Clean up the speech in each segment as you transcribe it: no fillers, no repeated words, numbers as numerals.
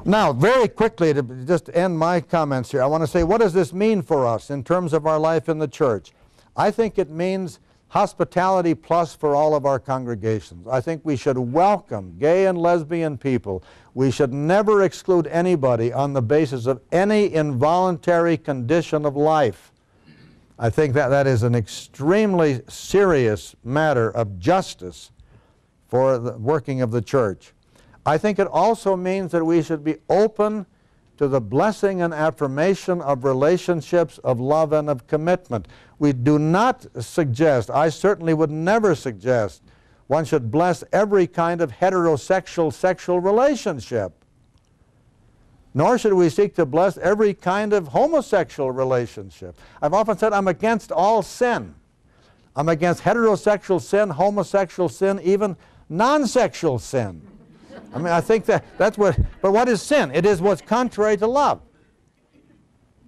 Now, very quickly, to just end my comments here, I want to say, what does this mean for us in terms of our life in the church? I think it means hospitality plus for all of our congregations. I think we should welcome gay and lesbian people. We should never exclude anybody on the basis of any involuntary condition of life. I think that is an extremely serious matter of justice for the working of the church. I think it also means that we should be open to the blessing and affirmation of relationships of love and of commitment. We do not suggest, I certainly would never suggest, one should bless every kind of heterosexual sexual relationship. Nor should we seek to bless every kind of homosexual relationship. I've often said I'm against all sin. I'm against heterosexual sin, homosexual sin, even non-sexual sin. I mean, I think that's what, but what is sin? It is what's contrary to love.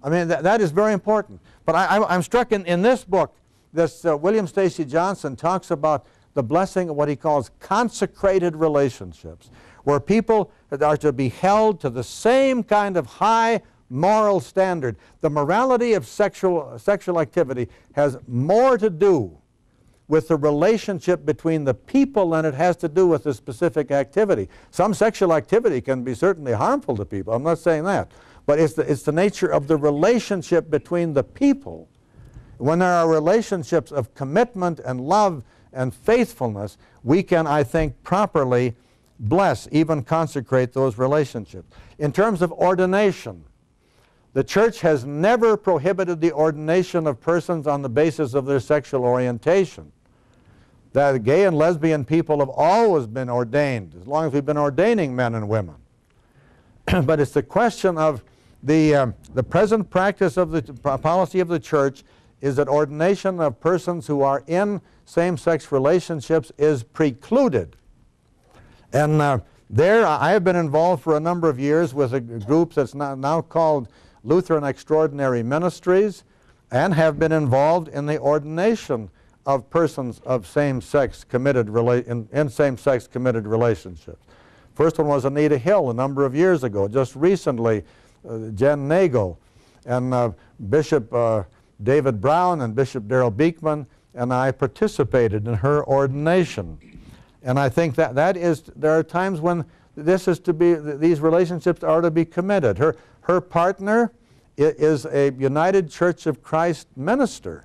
I mean, that is very important. But I'm struck in this book, this William Stacy Johnson talks about the blessing of what he calls consecrated relationships, where people are to be held to the same kind of high moral standard. The morality of sexual activity has more to do with the relationship between the people than it has to do with the specific activity. Some sexual activity can be certainly harmful to people. I'm not saying that. But it's the nature of the relationship between the people. When there are relationships of commitment and love and faithfulness, we can, I think, properly bless, even consecrate those relationships. In terms of ordination, the church has never prohibited the ordination of persons on the basis of their sexual orientation. That gay and lesbian people have always been ordained, as long as we've been ordaining men and women. But it's the question of the present practice of the policy of the church is that ordination of persons who are in same-sex relationships is precluded. And there I have been involved for a number of years with a group that's now called Lutheran Extraordinary Ministries, and have been involved in the ordination of persons of same-sex committed in same-sex committed relationships. First one was Anita Hill a number of years ago. Just recently, Jen Nagle and Bishop David Brown and Bishop Darrell Beekman and I participated in her ordination. And I think that there are times when this is to be, these relationships are to be committed. Her partner is a United Church of Christ minister.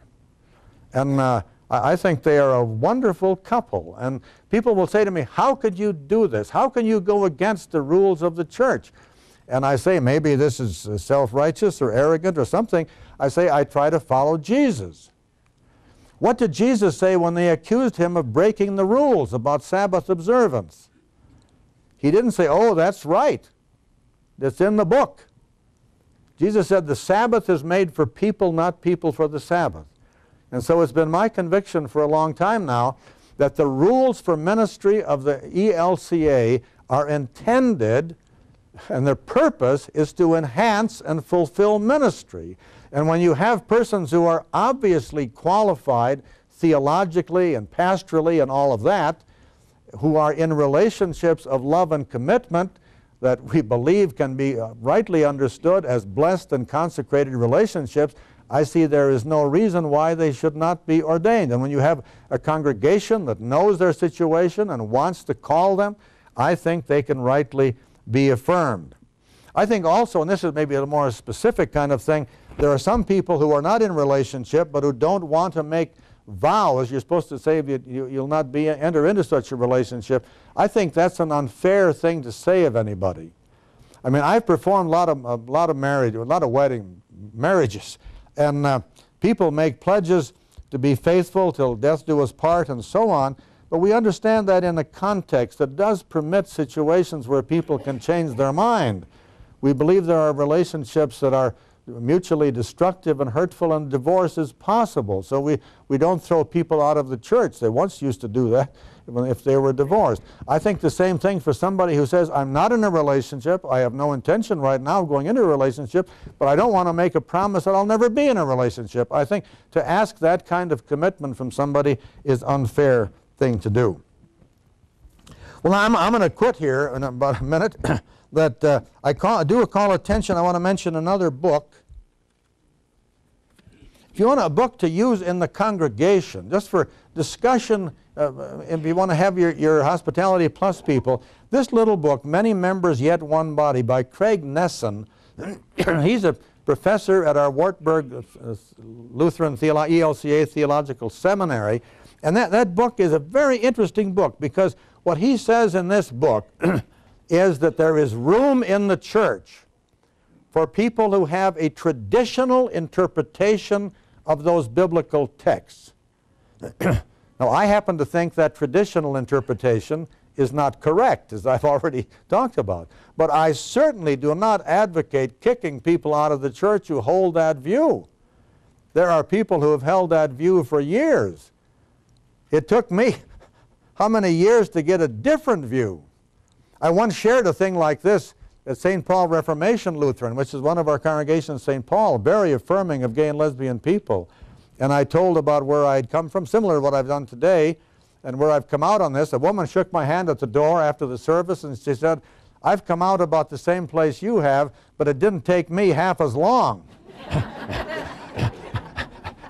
And I think they are a wonderful couple. And people will say to me, how could you do this? How can you go against the rules of the church? And I say, maybe this is self-righteous or arrogant or something. I say, I try to follow Jesus. What did Jesus say when they accused him of breaking the rules about Sabbath observance? He didn't say, oh, that's right. It's in the book. Jesus said the Sabbath is made for people, not people for the Sabbath. And so it's been my conviction for a long time now that the rules for ministry of the ELCA are intended, and their purpose is to enhance and fulfill ministry. And when you have persons who are obviously qualified theologically and pastorally and all of that, who are in relationships of love and commitment that we believe can be rightly understood as blessed and consecrated relationships, I see there is no reason why they should not be ordained. And when you have a congregation that knows their situation and wants to call them, I think they can rightly be affirmed. I think also, and this is maybe a more specific kind of thing, there are some people who are not in relationship but who don't want to make vows. You're supposed to say you'll not enter into such a relationship. I think that's an unfair thing to say of anybody. I mean, I've performed a lot of marriages, and people make pledges to be faithful till death do us part and so on, but we understand that in a context that does permit situations where people can change their mind. We believe there are relationships that are mutually destructive and hurtful, and divorce is possible. So we don't throw people out of the church. They once used to do that if they were divorced. I think the same thing for somebody who says, I'm not in a relationship, I have no intention right now of going into a relationship, but I don't want to make a promise that I'll never be in a relationship. I think to ask that kind of commitment from somebody is unfair thing to do. Well, I'm going to quit here in about a minute. that I do call attention. I want to mention another book. If you want a book to use in the congregation, just for discussion, if you want to have your Hospitality Plus people, this little book, Many Members Yet One Body, by Craig Nesson. He's a professor at our Wartburg Lutheran ELCA Theological Seminary. And that book is a very interesting book, because what he says in this book is that there is room in the church for people who have a traditional interpretation of those biblical texts. Now, I happen to think that traditional interpretation is not correct, as I've already talked about. But I certainly do not advocate kicking people out of the church who hold that view. There are people who have held that view for years. It took me how many years to get a different view? I once shared a thing like this at St. Paul Reformation Lutheran, which is one of our congregations, St. Paul, very affirming of gay and lesbian people. And I told about where I'd come from, similar to what I've done today, and where I've come out on this. A woman shook my hand at the door after the service, and she said, "I've come out about the same place you have, but it didn't take me half as long."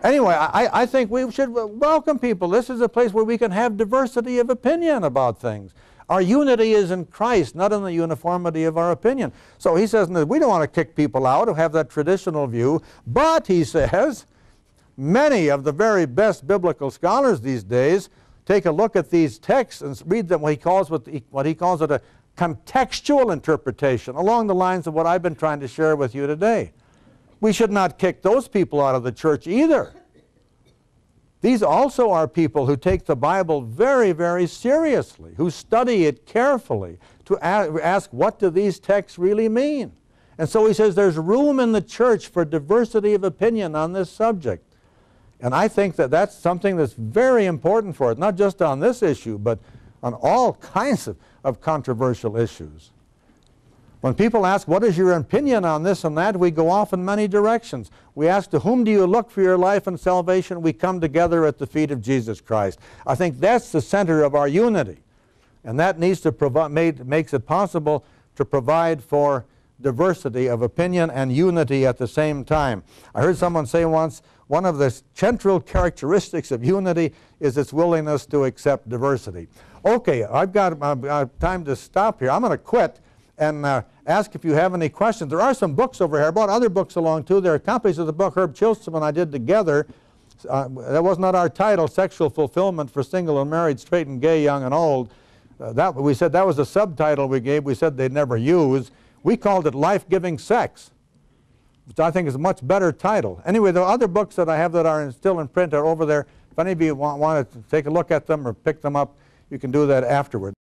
Anyway, I think we should welcome people. This is a place where we can have diversity of opinion about things. Our unity is in Christ, not in the uniformity of our opinion. So he says, we don't want to kick people out who have that traditional view, but he says, many of the very best biblical scholars these days take a look at these texts and read them what he calls a contextual interpretation, along the lines of what I've been trying to share with you today. We should not kick those people out of the church either. These also are people who take the Bible very, very seriously, who study it carefully to ask, what do these texts really mean? And so he says there's room in the church for diversity of opinion on this subject. And I think that that's something that's very important for it, not just on this issue, but on all kinds of controversial issues. When people ask, what is your opinion on this and that, we go off in many directions. We ask, to whom do you look for your life and salvation? We come together at the feet of Jesus Christ. I think that's the center of our unity. And that needs to makes it possible to provide for diversity of opinion and unity at the same time. I heard someone say once, one of the central characteristics of unity is its willingness to accept diversity. Okay, I've got time to stop here. I'm going to quit and ask if you have any questions. There are some books over here. I brought other books along too. There are copies of the book Herb Chilston and I did together. That was not our title, Sexual Fulfillment for Single and Married, Straight and Gay, Young and Old. We said that was a subtitle we gave. We said they'd never use. We called it Life-Giving Sex, which I think is a much better title. Anyway, the other books that I have that are still in print are over there. If any of you want to take a look at them or pick them up, you can do that afterward.